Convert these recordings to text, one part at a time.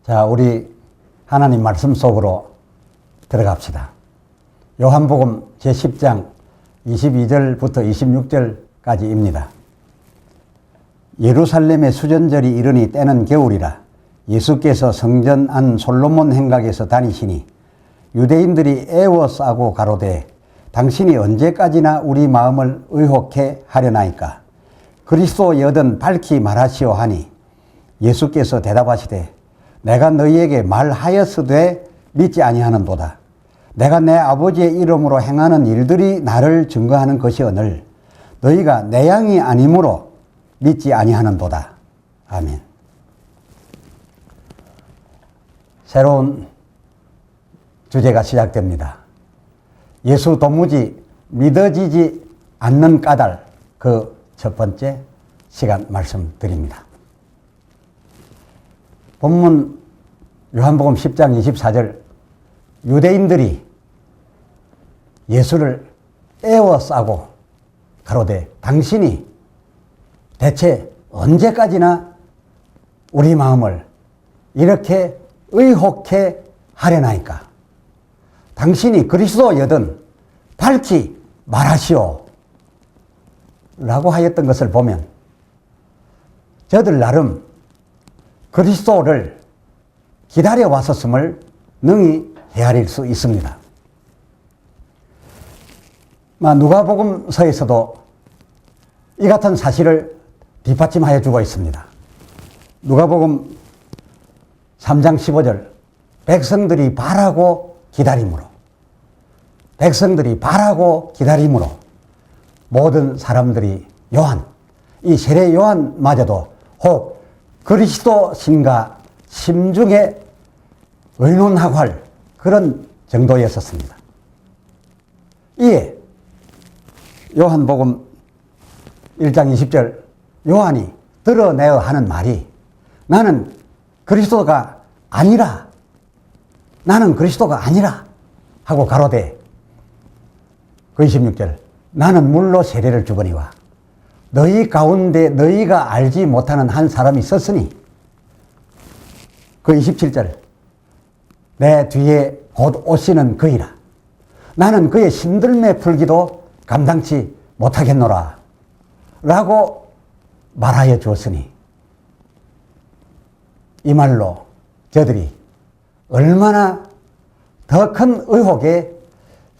자, 우리 하나님 말씀 속으로 들어갑시다. 요한복음 제10장 22절부터 26절까지입니다. 예루살렘의 수전절이 이르니 때는 겨울이라. 예수께서 성전 안 솔로몬 행각에서 다니시니 유대인들이 애워싸고 가로되 당신이 언제까지나 우리 마음을 의혹해 하려나이까. 그리스도의 여든 밝히 말하시오 하니 예수께서 대답하시되 내가 너희에게 말하였으되 믿지 아니하는도다. 내가 내 아버지의 이름으로 행하는 일들이 나를 증거하는 것이오늘 너희가 내 양이 아니므로 믿지 아니하는도다. 아멘. 새로운 주제가 시작됩니다. 예수 도무지 믿어지지 않는 까닭, 그 첫 번째 시간 말씀드립니다. 본문 요한복음 10장 24절, 유대인들이 예수를 애워싸고 가로되 당신이 대체 언제까지나 우리 마음을 이렇게 의혹해 하려나이까. 당신이 그리스도여든 밝히 말하시오 라고 하였던 것을 보면 저들 나름 그리스도를 기다려 왔었음을 능히 헤아릴 수 있습니다. 누가복음서에서도 이 같은 사실을 뒷받침하여 주고 있습니다. 누가복음 3장 15절, 백성들이 바라고 기다림으로, 모든 사람들이 요한, 이 세례 요한마저도 혹 그리스도신가 심중에 의논하고 할 그런 정도였었습니다. 이에 요한복음 1장 20절 요한이 드러내어 하는 말이 나는 그리스도가 아니라 하고 가로되 그 26절 나는 물로 세례를 주거니와 너희 가운데 너희가 알지 못하는 한 사람이 있었으니 그 27절 내 뒤에 곧 오시는 그이라 나는 그의 신들매 풀기도 감당치 못하겠노라 라고 말하여 주었으니 이 말로 저들이 얼마나 더 큰 의혹에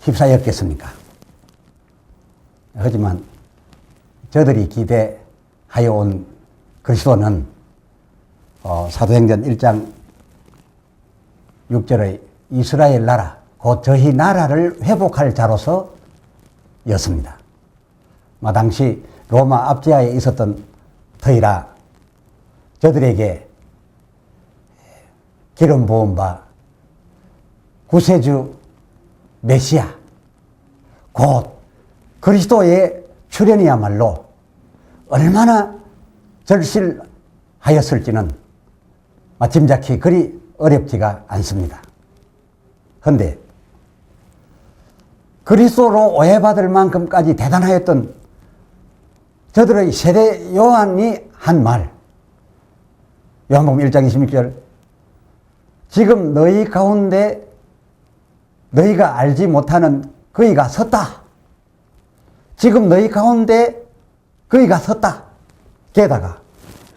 휩싸였겠습니까? 하지만 저들이 기대하여 온 그리스도는 사도행전 1장 6절의 이스라엘 나라, 곧 저희 나라를 회복할 자로서 였습니다. 당시 로마 압제하에 있었던 터이라 저들에게 기름 부은 바 구세주 메시아 곧 그리스도의 출현이야말로 얼마나 절실하였을지는 짐작히 그리 어렵지가 않습니다. 그런데 그리스도로 오해받을 만큼까지 대단하였던 저들의 세례 요한이 한 말, 요한복음 1장 26절 지금 너희 가운데 너희가 알지 못하는 그이가 섰다. 지금 너희 가운데 그이가 섰다. 게다가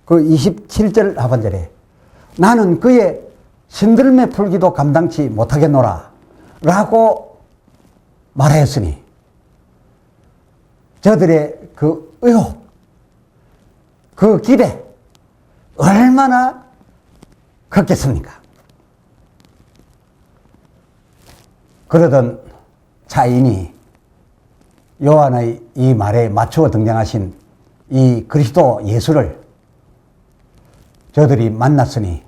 그 27절 하반절에 나는 그의 신들매 풀기도 감당치 못하겠노라 라고 말하였으니 저들의 그 의혹, 그 기대 얼마나 컸겠습니까? 그러던 차인이 요한의 이 말에 맞추어 등장하신 이 그리스도 예수를 저들이 만났으니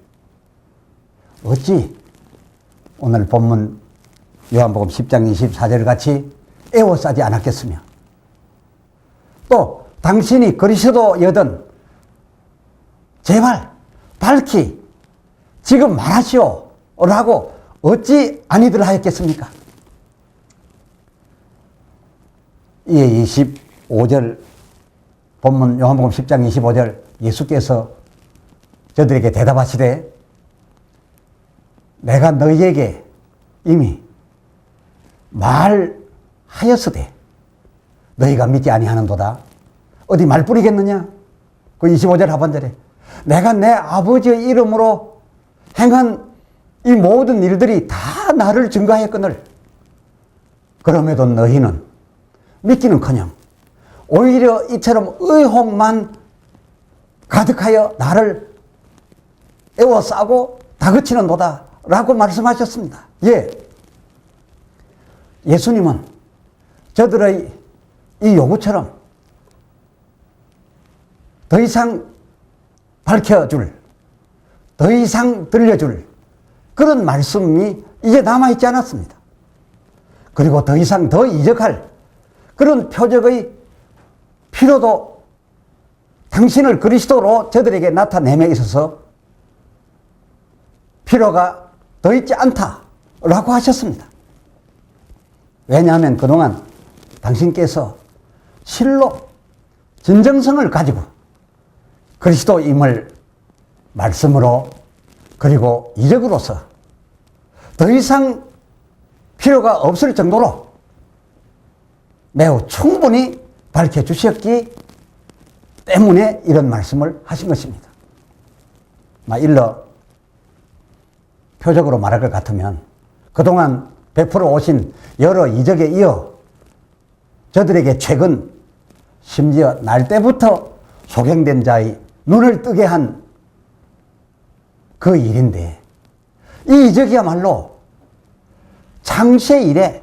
어찌 오늘 본문 요한복음 10장 24절 같이 애워싸지 않았겠으며 또 당신이 그리스도여든 제발 밝히 지금 말하시오 라고 어찌 아니들 하였겠습니까? 이에 25절 본문 요한복음 10장 25절 예수께서 저들에게 대답하시되 내가 너희에게 이미 말하였으되 너희가 믿지 아니하는도다. 어디 말 뿌리겠느냐? 그 25절 하반절에 내가 내 아버지의 이름으로 행한 이 모든 일들이 다 나를 증거하였거늘 그럼에도 너희는 믿기는커녕 오히려 이처럼 의혹만 가득하여 나를 애워싸고 다그치는도다 라고 말씀하셨습니다. 예, 예수님은 저들의 이 요구처럼 더 이상 밝혀줄, 더 이상 들려줄 그런 말씀이 이제 남아있지 않았습니다. 그리고 더 이상 더 이적할 그런 표적의 필요도 당신을 그리스도로 저들에게 나타냄에 있어서 필요가 더 있지 않다라고 하셨습니다. 왜냐하면 그동안 당신께서 실로 진정성을 가지고 그리스도임을 말씀으로 그리고 이적으로서 더 이상 필요가 없을 정도로 매우 충분히 밝혀주셨기 때문에 이런 말씀을 하신 것입니다. 일러 표적으로 말할 것 같으면 그동안 베풀어 오신 여러 이적에 이어 저들에게 최근 심지어 날 때부터 소경된 자의 눈을 뜨게 한 그 일인데 이 이적이야말로 창세 이래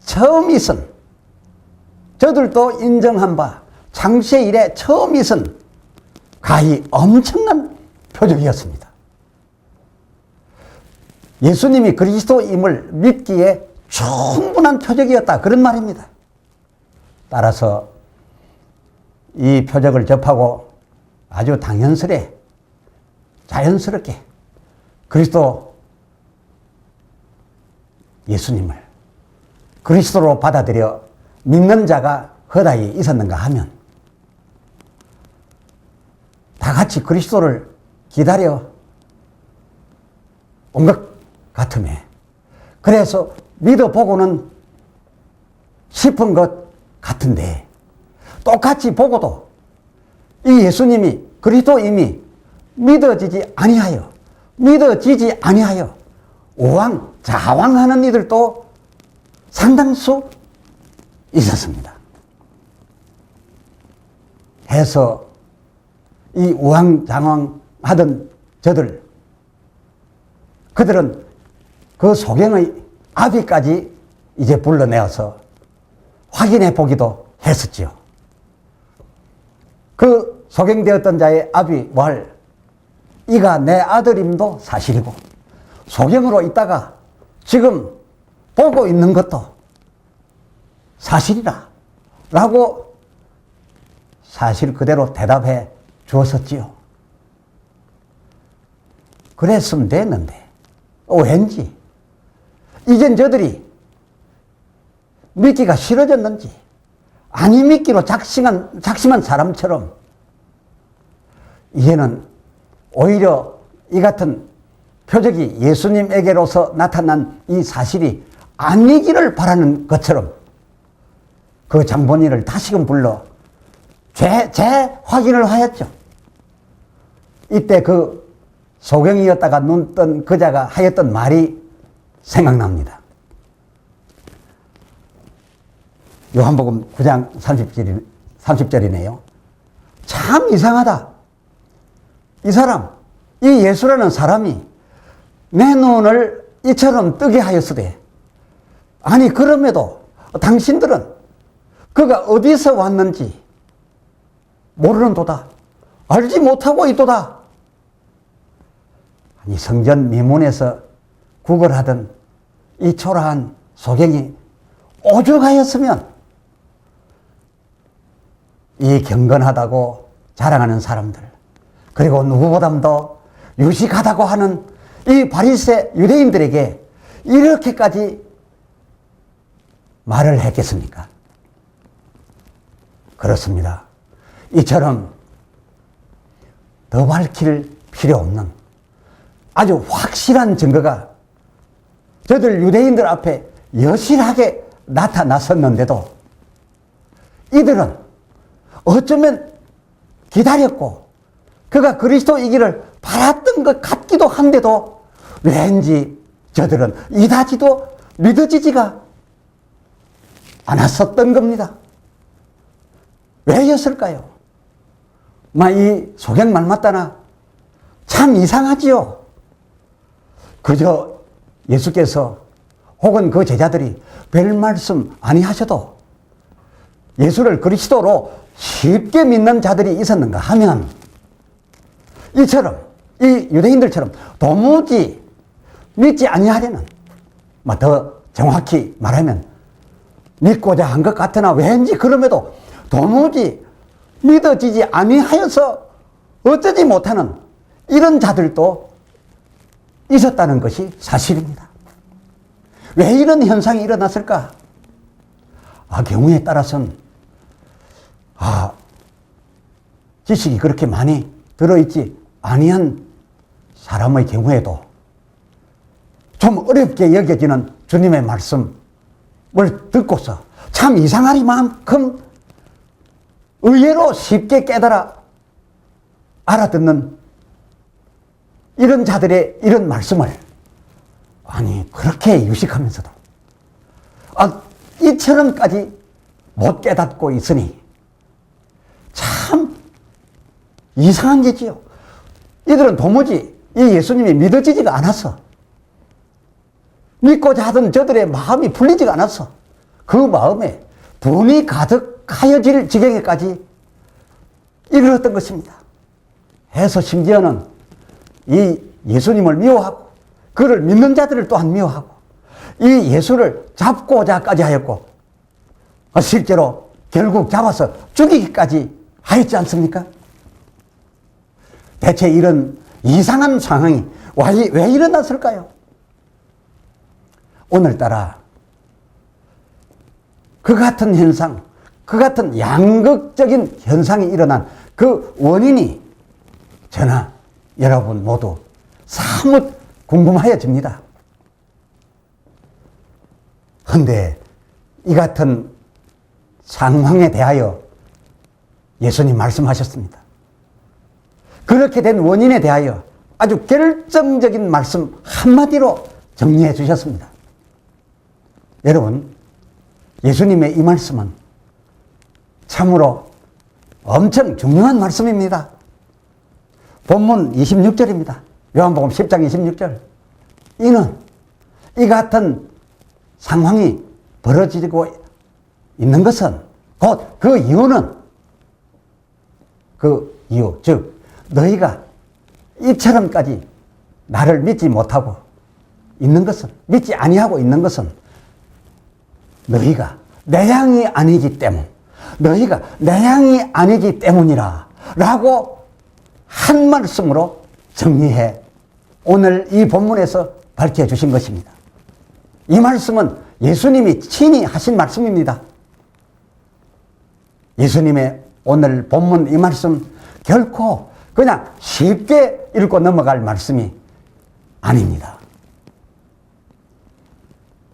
처음 있은 저들도 인정한 바 창세 이래 처음 있은 가히 엄청난 표적이었습니다. 예수님이 그리스도임을 믿기에 충분한 표적이었다 그런 말입니다. 따라서 이 표적을 접하고 아주 당연스레 자연스럽게 그리스도 예수님을 그리스도로 받아들여 믿는 자가 허다히 있었는가 하면 다 같이 그리스도를 기다려 온 것 같음에 그래서 믿어보고는 싶은 것 같은데 똑같이 보고도 이 예수님이 그리스도임이 믿어지지 아니하여 우왕좌왕하는 이들도 상당수 있었습니다. 해서 이 우왕좌왕하던 그들은 그 소경의 아비까지 이제 불러내어서 확인해 보기도 했었지요. 그 소경되었던 자의 아비 왈 이가 내 아들임도 사실이고 소경으로 있다가 지금 보고 있는 것도 사실이라 라고 사실 그대로 대답해 주었었지요. 그랬으면 됐는데 왠지 이젠 저들이 믿기가 싫어졌는지 아니 믿기로 작심한 사람처럼 이제는 오히려 이 같은 표적이 예수님에게로서 나타난 이 사실이 아니기를 바라는 것처럼 그 장본인을 다시금 불러 재확인을 하였죠. 이때 그 소경이었다가 눈 뜬 그자가 하였던 말이 생각납니다. 요한복음 9장 30절이네요. 참 이상하다. 이 사람, 이 예수라는 사람이 내 눈을 이처럼 뜨게 하였으되 아니 그럼에도 당신들은 그가 어디서 왔는지 모르는도다. 알지 못하고 있도다. 아니 성전 미문에서 구걸하던 이 초라한 소경이 오죽하였으면 이 경건하다고 자랑하는 사람들 그리고 누구보다도 유식하다고 하는 이 바리새 유대인들에게 이렇게까지 말을 했겠습니까? 그렇습니다. 이처럼 더 밝힐 필요 없는 아주 확실한 증거가 저들 유대인들 앞에 여실하게 나타났었는데도 이들은 어쩌면 기다렸고 그가 그리스도이기를 바랐던 것 같기도 한데도 왠지 저들은 이다지도 믿어지지가 않았었던 겁니다. 왜였을까요? 이 소경말 맞다나 참 이상하지요. 그저 예수께서 혹은 그 제자들이 별 말씀 아니하셔도 예수를 그리스도로 쉽게 믿는 자들이 있었는가 하면 이처럼 이 유대인들처럼 도무지 믿지 아니하려는 더 정확히 말하면 믿고자 한 것 같으나 왠지 그럼에도 도무지 믿어지지 아니하여서 어쩌지 못하는 이런 자들도 있었다는 것이 사실입니다. 왜 이런 현상이 일어났을까? 경우에 따라서는 지식이 그렇게 많이 들어있지 아니한 사람의 경우에도 좀 어렵게 여겨지는 주님의 말씀을 듣고서 참 이상하리만큼 의외로 쉽게 깨달아 알아듣는 이런 자들의 이런 말씀을 그렇게 유식하면서도 이처럼까지 못 깨닫고 있으니 참 이상한 게지요. 이들은 도무지 이 예수님이 믿어지지가 않았어. 믿고자 하던 저들의 마음이 풀리지가 않았어. 그 마음에 분이 가득하여질 지경에까지 이르렀던 것입니다. 해서 심지어는 이 예수님을 미워하고 그를 믿는 자들을 또한 미워하고 이 예수를 잡고자까지 하였고 실제로 결국 잡아서 죽이기까지 하였지 않습니까? 대체 이런 이상한 상황이 왜 일어났을까요? 오늘따라 그 같은 현상, 그 같은 양극적인 현상이 일어난 그 원인이 저나 여러분 모두 사뭇 궁금하여집니다. 그런데 이 같은 상황에 대하여 예수님 말씀하셨습니다. 그렇게 된 원인에 대하여 아주 결정적인 말씀 한마디로 정리해 주셨습니다. 여러분, 예수님의 이 말씀은 참으로 엄청 중요한 말씀입니다. 본문 26절입니다. 요한복음 10장 26절. 이는 이 같은 상황이 벌어지고 있는 것은 곧 그 이유는 즉 너희가 이처럼까지 나를 믿지 못하고 있는 것은 믿지 아니하고 있는 것은 너희가 내 양이 아니기 때문이라 라고 한 말씀으로 정리해 오늘 이 본문에서 밝혀주신 것입니다. 이 말씀은 예수님이 친히 하신 말씀입니다. 예수님의 오늘 본문 이 말씀 결코 그냥 쉽게 읽고 넘어갈 말씀이 아닙니다.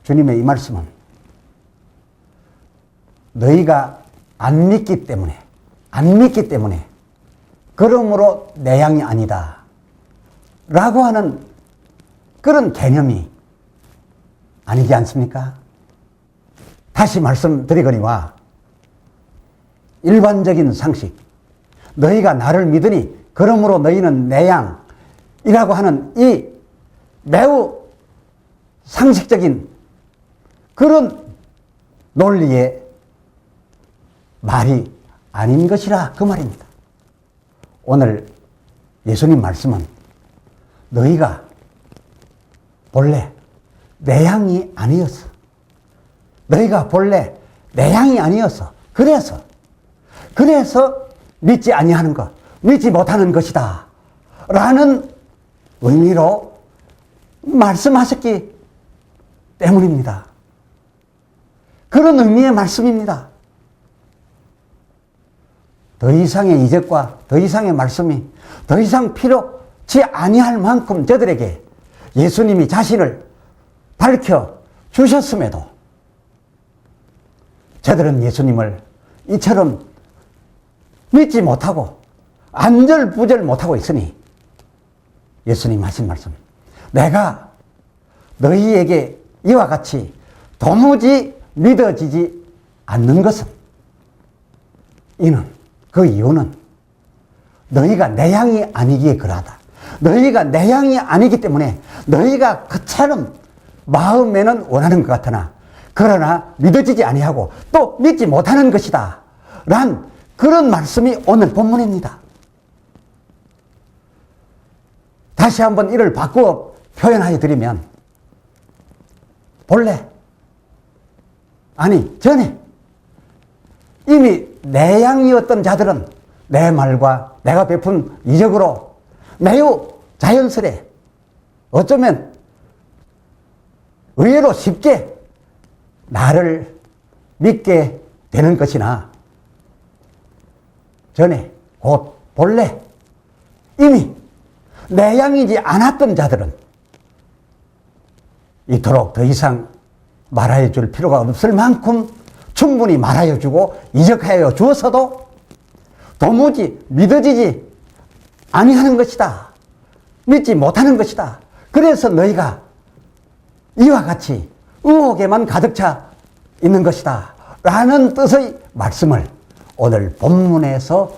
주님의 이 말씀은 너희가 안 믿기 때문에 그러므로 내 양이 아니다 라고 하는 그런 개념이 아니지 않습니까? 다시 말씀드리거니와 일반적인 상식, 너희가 나를 믿으니 그러므로 너희는 내 양이라고 하는 이 매우 상식적인 그런 논리의 말이 아닌 것이라 그 말입니다. 오늘 예수님 말씀은 너희가 본래 내 양이 아니었어. 너희가 본래 내 양이 아니었어. 그래서 믿지 아니하는 것, 믿지 못하는 것이다 라는 의미로 말씀하셨기 때문입니다. 그런 의미의 말씀입니다. 더 이상의 이적과 더 이상의 말씀이 더 이상 필요치 아니할 만큼 저들에게 예수님이 자신을 밝혀 주셨음에도 저들은 예수님을 이처럼 믿지 못하고 안절부절 못하고 있으니 예수님 하신 말씀, 내가 너희에게 이와 같이 도무지 믿어지지 않는 것은 그 이유는 너희가 내 양이 아니기에 그러하다. 너희가 내 양이 아니기 때문에 너희가 그처럼 마음에는 원하는 것 같으나 그러나 믿어지지 아니하고 또 믿지 못하는 것이다 란 그런 말씀이 오늘 본문입니다. 다시 한번 이를 바꾸어 표현하여 드리면 본래 전에 이미 내 양이었던 자들은 내 말과 내가 베푼 이적으로 매우 자연스레 어쩌면 의외로 쉽게 나를 믿게 되는 것이나 전에 곧 본래 이미 내 양이지 않았던 자들은 이토록 더 이상 말하여 줄 필요가 없을 만큼 충분히 말하여 주고 이적하여 주었어도 도무지 믿어지지 아니하는 것이다. 믿지 못하는 것이다. 그래서 너희가 이와 같이 의혹에만 가득 차 있는 것이다 라는 뜻의 말씀을 오늘 본문에서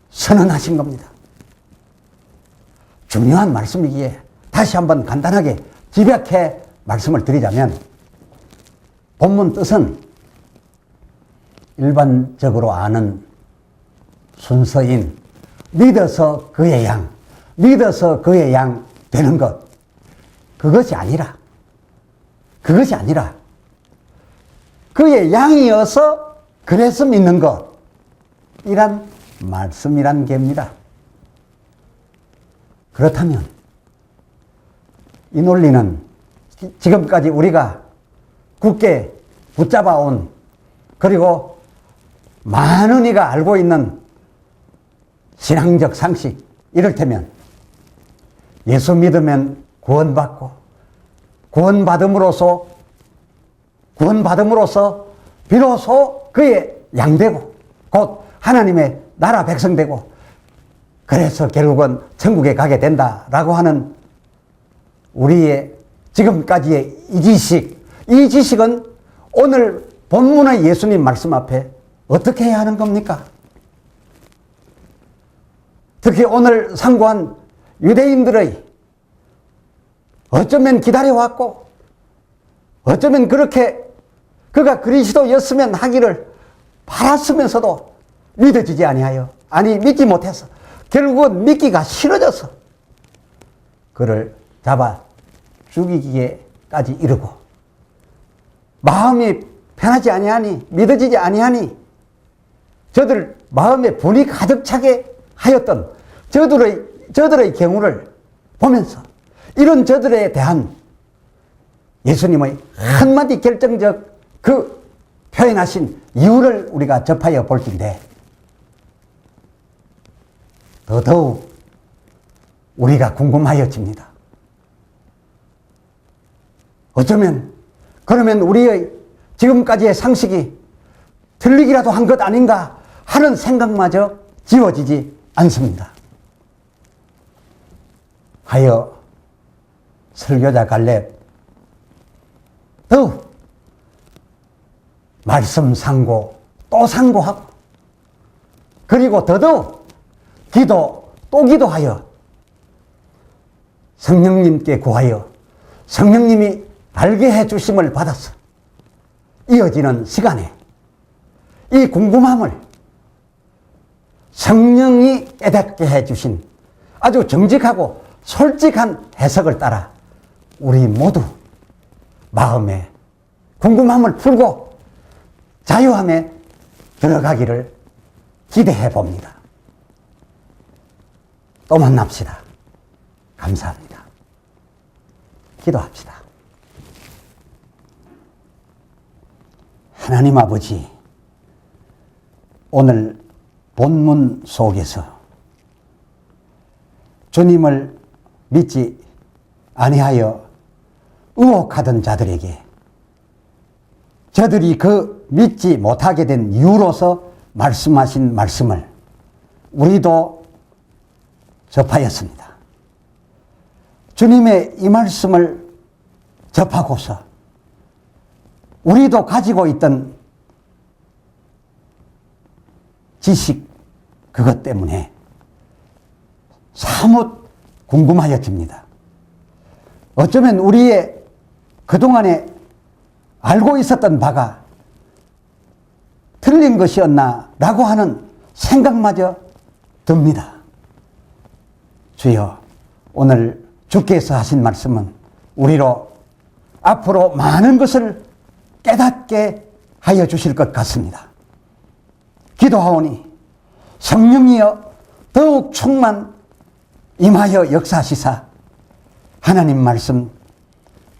선언하신 겁니다. 중요한 말씀이기에 다시 한번 간단하게 집약해 말씀을 드리자면 본문 뜻은 일반적으로 아는 순서인 믿어서 그의 양, 믿어서 그의 양 되는 것, 그것이 아니라 그의 양이어서 그래서 믿는 것, 이란 말씀이란 게입니다. 그렇다면 이 논리는 지금까지 우리가 굳게 붙잡아온, 그리고 많은 이가 알고 있는 신앙적 상식, 이를테면 예수 믿으면 구원받고 구원받음으로써 비로소 그의 양되고 곧 하나님의 나라 백성 되고 그래서 결국은 천국에 가게 된다라고 하는 우리의 지금까지의 이 지식은 오늘 본문의 예수님 말씀 앞에 어떻게 해야 하는 겁니까? 특히 오늘 상고한 유대인들의 어쩌면 기다려왔고 어쩌면 그렇게 그가 그리스도였으면 하기를 바랐으면서도 믿어지지 아니하여, 믿지 못해서 결국은 믿기가 싫어져서 그를 잡아 죽이기에까지 이르고 마음이 편하지 아니하니, 믿어지지 아니하니 저들 마음에 분이 가득 차게 하였던 저들의 경우를 보면서 이런 저들에 대한 예수님의 한마디 결정적 그 표현하신 이유를 우리가 접하여 볼 텐데 더더욱 우리가 궁금하여집니다. 어쩌면 그러면 우리의 지금까지의 상식이 틀리기라도 한 것 아닌가 하는 생각마저 지워지지 않습니다. 하여 설교자 갈렙 더욱 말씀 상고 또 상고하고 그리고 더더욱 또 기도하여 성령님께 구하여 성령님이 알게 해주심을 받아서 이어지는 시간에 이 궁금함을 성령이 깨닫게 해주신 아주 정직하고 솔직한 해석을 따라 우리 모두 마음에 궁금함을 풀고 자유함에 들어가기를 기대해 봅니다. 또 만납시다. 감사합니다. 기도합시다. 하나님 아버지, 오늘 본문 속에서 주님을 믿지 아니하여 의혹하던 자들에게 저들이 그 믿지 못하게 된 이유로서 말씀하신 말씀을 우리도 접하였습니다. 주님의 이 말씀을 접하고서 우리도 가지고 있던 지식 그것 때문에 사뭇 궁금하여집니다. 어쩌면 우리의 그동안에 알고 있었던 바가 틀린 것이었나 라고 하는 생각마저 듭니다. 주여, 오늘 주께서 하신 말씀은 우리로 앞으로 많은 것을 깨닫게 하여 주실 것 같습니다. 기도하오니 성령이여 더욱 충만 임하여 역사하시사 하나님 말씀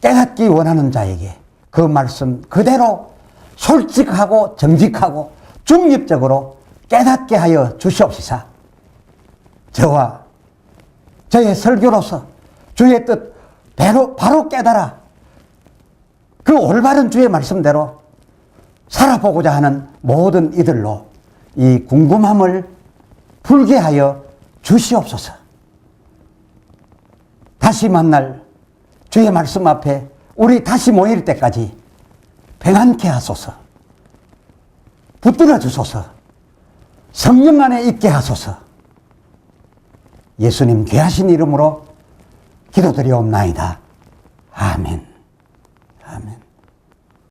깨닫기 원하는 자에게 그 말씀 그대로 솔직하고 정직하고 중립적으로 깨닫게 하여 주시옵시사. 저와 저의 설교로서 주의 뜻 바로 깨달아 그 올바른 주의 말씀대로 살아보고자 하는 모든 이들로 이 궁금함을 풀게 하여 주시옵소서. 다시 만날 주의 말씀 앞에 우리 다시 모일 때까지 평안케 하소서. 붙들어 주소서. 성령 안에 있게 하소서. 예수님 귀하신 이름으로 기도드리옵나이다. 아멘.